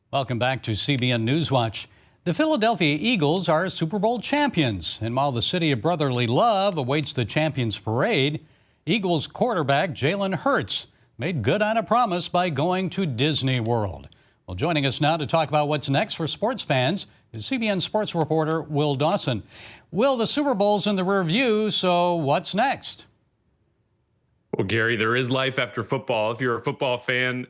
Welcome back to CBN Newswatch. The Philadelphia Eagles are Super Bowl champions, and while the city of brotherly love awaits the champions parade, Eagles quarterback Jalen Hurts made good on a promise by going to Disney World. Well, joining us now to talk about what's next for sports fans is CBN Sports reporter Will Dawson. Will, the Super Bowl's in the rear view, so what's next? Well, Gary, there is life after football. If you're a football fan,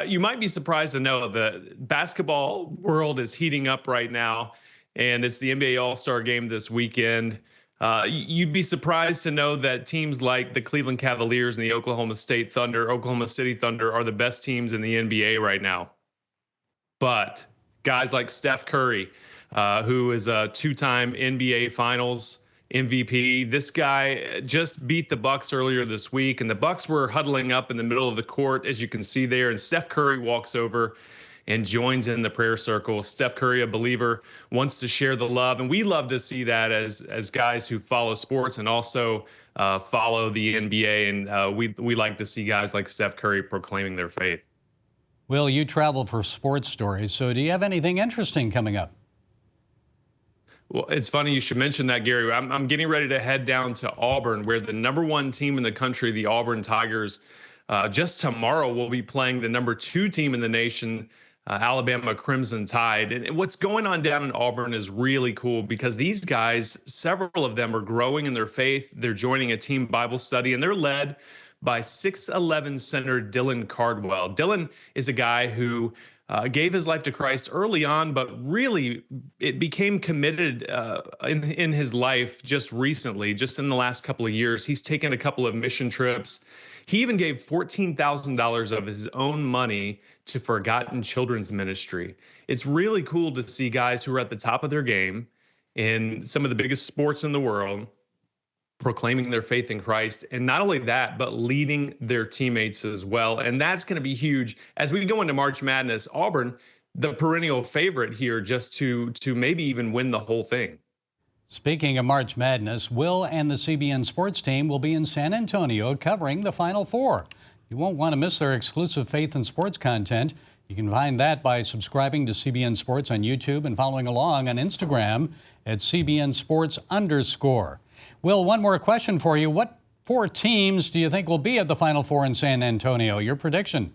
you might be surprised to know the basketball world is heating up right now, and it's the NBA All-Star Game this weekend. You'd be surprised to know that teams like the Cleveland Cavaliers and the Oklahoma City Thunder are the best teams in the NBA right now. But guys like Steph Curry, who is a two-time NBA Finals MVP. This guy just beat the Bucks earlier this week, and the Bucks were huddling up in the middle of the court, as you can see there, and Steph Curry walks over and joins in the prayer circle. Steph Curry, a believer, wants to share the love, and we love to see that as guys who follow sports and also follow the NBA, and we like to see guys like Steph Curry proclaiming their faith. Will, you travel for sports stories, so do you have anything interesting coming up? Well, it's funny you should mention that, Gary. I'm getting ready to head down to Auburn, where the #1 team in the country, the Auburn Tigers, just tomorrow will be playing the #2 team in the nation, Alabama Crimson Tide. And what's going on down in Auburn is really cool because these guys, several of them are growing in their faith. They're joining a team Bible study, and they're led by 6'11" center Dylan Cardwell. Dylan is a guy who gave his life to Christ early on, but really it became committed in his life just recently, just in the last couple of years. He's taken a couple of mission trips. He even gave $14,000 of his own money to Forgotten Children's Ministry. It's really cool to see guys who are at the top of their game in some of the biggest sports in the world proclaiming their faith in Christ, and not only that, but leading their teammates as well. And that's going to be huge as we go into March Madness. Auburn, the perennial favorite here, just to maybe even win the whole thing. Speaking of March Madness, Will and the CBN Sports team will be in San Antonio covering the Final Four. You won't want to miss their exclusive faith and sports content. You can find that by subscribing to CBN Sports on YouTube and following along on Instagram at CBNSports_. Will, one more question for you. What 4 teams do you think will be at the Final Four in San Antonio? Your prediction?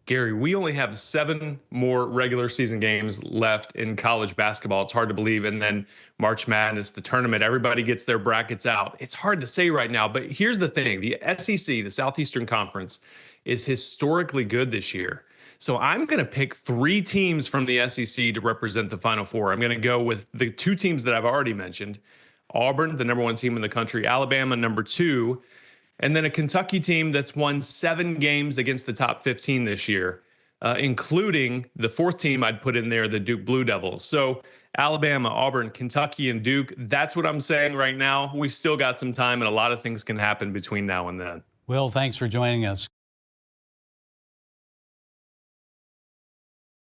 Gary, we only have 7 more regular season games left in college basketball. It's hard to believe. And then March Madness, the tournament, everybody gets their brackets out. It's hard to say right now, but here's the thing. The SEC, the Southeastern Conference, is historically good this year. So I'm going to pick 3 teams from the SEC to represent the Final Four. I'm going to go with the 2 teams that I've already mentioned. Auburn, the #1 team in the country, Alabama, #2, and then a Kentucky team that's won 7 games against the top 15 this year, including the 4th team I'd put in there, the Duke Blue Devils. So Alabama, Auburn, Kentucky, and Duke, that's what I'm saying right now. We've still got some time, and a lot of things can happen between now and then. Will, thanks for joining us.